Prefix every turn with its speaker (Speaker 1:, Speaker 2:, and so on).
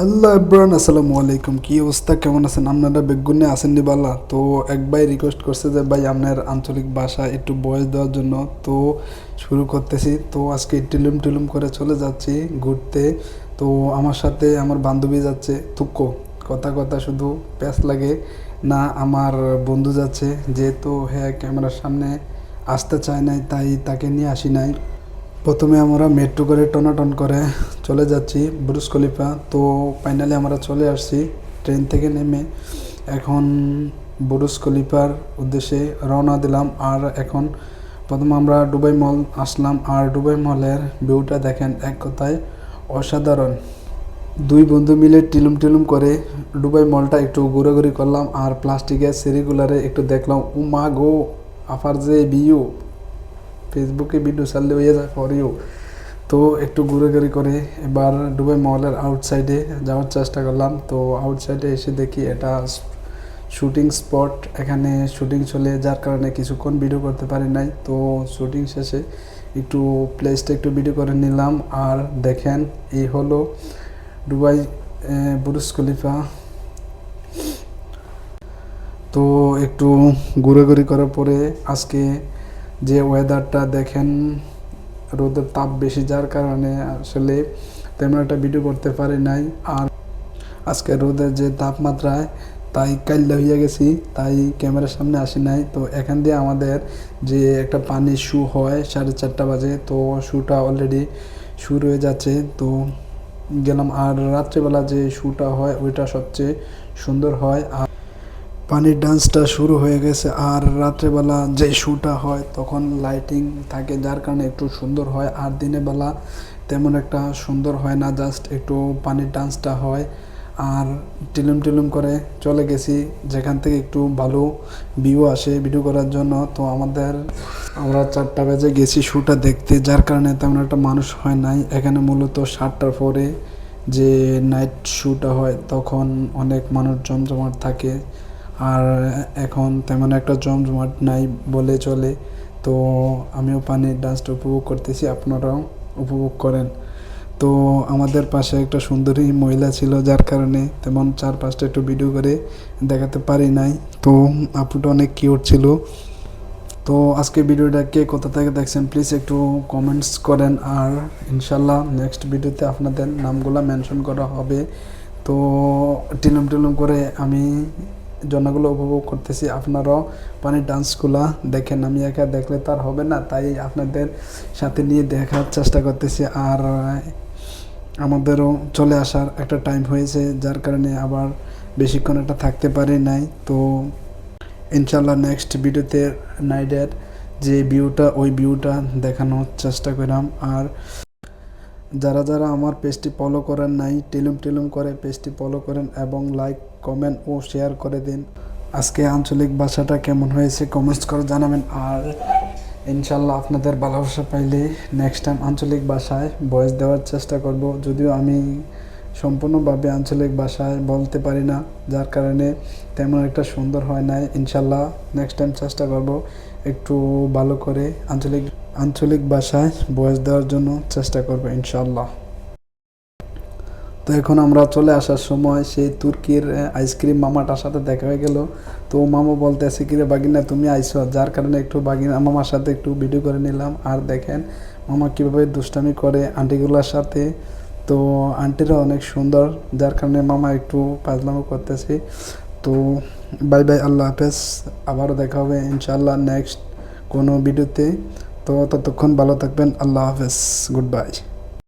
Speaker 1: Hello everyone, আসসালামু আলাইকুম। কি অবস্থা, কেমন আছেন আপনারা? বেগুনে আছেন নিবালা? তো এক ভাই রিকোয়েস্ট করছে যে ভাই আপনার আঞ্চলিক ভাষা একটু ভয়েস দেওয়ার জন্য। তো শুরু করতেছি। তো আজকে টিলুম টিলুম করে চলে যাচ্ছি ঘুরতে। তো আমার সাথে আমার বান্ধবী যাচ্ছে তুক্কো। কথা কথা শুধু প্যাচ লাগে না, আমার বন্ধু যাচ্ছে। যেহেতু হ্যাঁ ক্যামেরার সামনে আসতে চায় নাই, তাই তাকে নিয়ে আসি নাই। প্রথমে আমরা মেট্রো করে টনাটন করে চলে যাচ্ছি বুরুজ খলিফা। তো ফাইনালি আমরা চলে আসছি ট্রেন থেকে নেমে। এখন বুরুজ খলিফার উদ্দেশ্যে রওনা দিলাম। আর এখন প্রথমে আমরা দুবাই মল আসলাম। আর দুবাই মলের ভিউটা দেখেন, এক কথায় অসাধারণ। দুই বন্ধু মিলে টিলুম টিলুম করে দুবাই মলটা একটু ঘোরাঘুরি করলাম। আর প্লাস্টিকের সিঁড়িগুলারে একটু দেখলাম। ও মা গো, আফার যে ভিউ! ফেসবুকে ভিডিও ছাড়লে হয়ে যায় ফর ইউ। তো একটু ঘুরে করে এবার দুবাই মলের আউটসাইডে যাওয়ার চেষ্টা করলাম। তো আউটসাইডে এসে দেখি এটা শুটিং স্পট, এখানে শুটিং চলে, যার কারণে কিছুক্ষণ ভিডিও করতে পারি নাই। তো শুটিং শেষে একটু প্লেসটা একটু ভিডিও করে নিলাম। আর দেখেন, এই হলো দুবাই বুরুজ খলিফা। তো একটু ঘোরাঘুরি করার পরে আজকে যে ওয়েদারটা দেখেন, রোদের তাপ বেশি, যার কারণে আসলে তেমন একটা ভিডিও করতে পারি নাই। আর আজকে রোদের যে তাপমাত্রায় তাই কাইল্লা হইয়া গেছি, তাই ক্যামেরার সামনে আসি নাই। তো এখান দিয়ে আমাদের যে একটা পানির শু হয় 4:30 বাজে, তো শুটা অলরেডি শুরু হয়ে যাচ্ছে। তো গেলাম। আর রাত্রেবেলা যে শুটা হয় ওইটা সবচেয়ে সুন্দর হয়। আর পানির ডান্সটা শুরু হয়ে গেছে। আর রাত্রেবেলা যে শুটা হয় তখন লাইটিং থাকে, যার কারণে একটু সুন্দর হয়। আর দিনের বেলা তেমন একটা সুন্দর হয় না, জাস্ট একটু পানির ডান্সটা হয়। আর টিলুম টিলুম করে চলে গেছি যেখান থেকে একটু ভালো ভিউ আসে ভিডিও করার জন্য। তো আমরা 4টা বাজে গেছি শুটা দেখতে, যার কারণে তেমন একটা মানুষ হয় নাই এখানে। মূলত 7টার পরে যে নাইট শুটা হয় তখন অনেক মানুষ জমজমাট থাকে। আর এখন তেমন একটা জমজমাট নাই বলে চলে। তো আমিও পানির ডান্সটা উপভোগ করতেছি, আপনারাও উপভোগ করেন। তো আমাদের পাশে একটা সুন্দরী মহিলা ছিল, যার কারণে তেমন 4-5টা একটু ভিডিও করে দেখাতে পারি নাই। তো আপুটা অনেক কিউট ছিল। তো আজকে ভিডিওটা কে কোথা থেকে দেখছেন প্লিজ একটু কমেন্টস করেন। আর ইনশাল্লাহ নেক্সট ভিডিওতে আপনাদের নামগুলো মেনশন করা হবে। তো টিলুম টিলুম করে আমি জনাগুলো উপভোগ করতেছি, আপনারাও পানির ডান্সগুলা দেখেন। আমি একা দেখলে তার হবে না, তাই আপনাদের সাথে নিয়ে দেখার চেষ্টা করতেছি। আর আমাদেরও চলে আসার একটা টাইম হয়েছে, যার কারণে আবার বেশিক্ষণ একটা থাকতে পারি নাই। তো ইনশাল্লাহ নেক্সট ভিডিওতে নাইটের যে ভিউটা ওই ভিউটা দেখানোর চেষ্টা করলাম। আর যারা যারা আমার পেজটি ফলো করেন নাই, টিলুম টিলুম করে পেজটি ফলো করেন এবং লাইক কমেন্ট ও শেয়ার করে দিন। আজকে আঞ্চলিক ভাষাটা কেমন হয়েছে কমেন্টস করে জানাবেন। আর ইনশাল্লাহ আপনাদের ভালোবাসা পাইলে নেক্সট টাইম আঞ্চলিক ভাষায় ভয়েস দেওয়ার চেষ্টা করব। যদিও আমি সম্পূর্ণভাবে আঞ্চলিক ভাষায় বলতে পারি না, যার কারণে তেমন একটা সুন্দর হয় নাই। ইনশাল্লাহ নেক্সট টাইম চেষ্টা করব একটু ভালো করে আঞ্চলিক ভাষায় ভয়েস দেওয়ার জন্য চেষ্টা করব ইনশাল্লাহ। তো এখন আমরা চলে আসার সময় সেই তুর্কির আইসক্রিম মামাটার সাথে দেখা হয়ে গেল। তো মামা বলতে আছে, কিরে বাগিনা তুমি আইসো, যার কারণে একটু বাগিনা মামার সাথে একটু ভিডিও করে নিলাম। আর দেখেন মামা কীভাবে দুষ্টামি করে আন্টিগুলোর সাথে। তো আন্টিরা অনেক সুন্দর, যার কারণে মামা একটু পাজলামো করতেছে। তো বাই বাই, আল্লাহ হাফেজ। আবারও দেখা হবে ইনশাল্লাহ নেক্সট কোনো ভিডিওতে। তো ততক্ষণ ভালো থাকবেন, আল্লাহ হাফেজ, গুড বাই।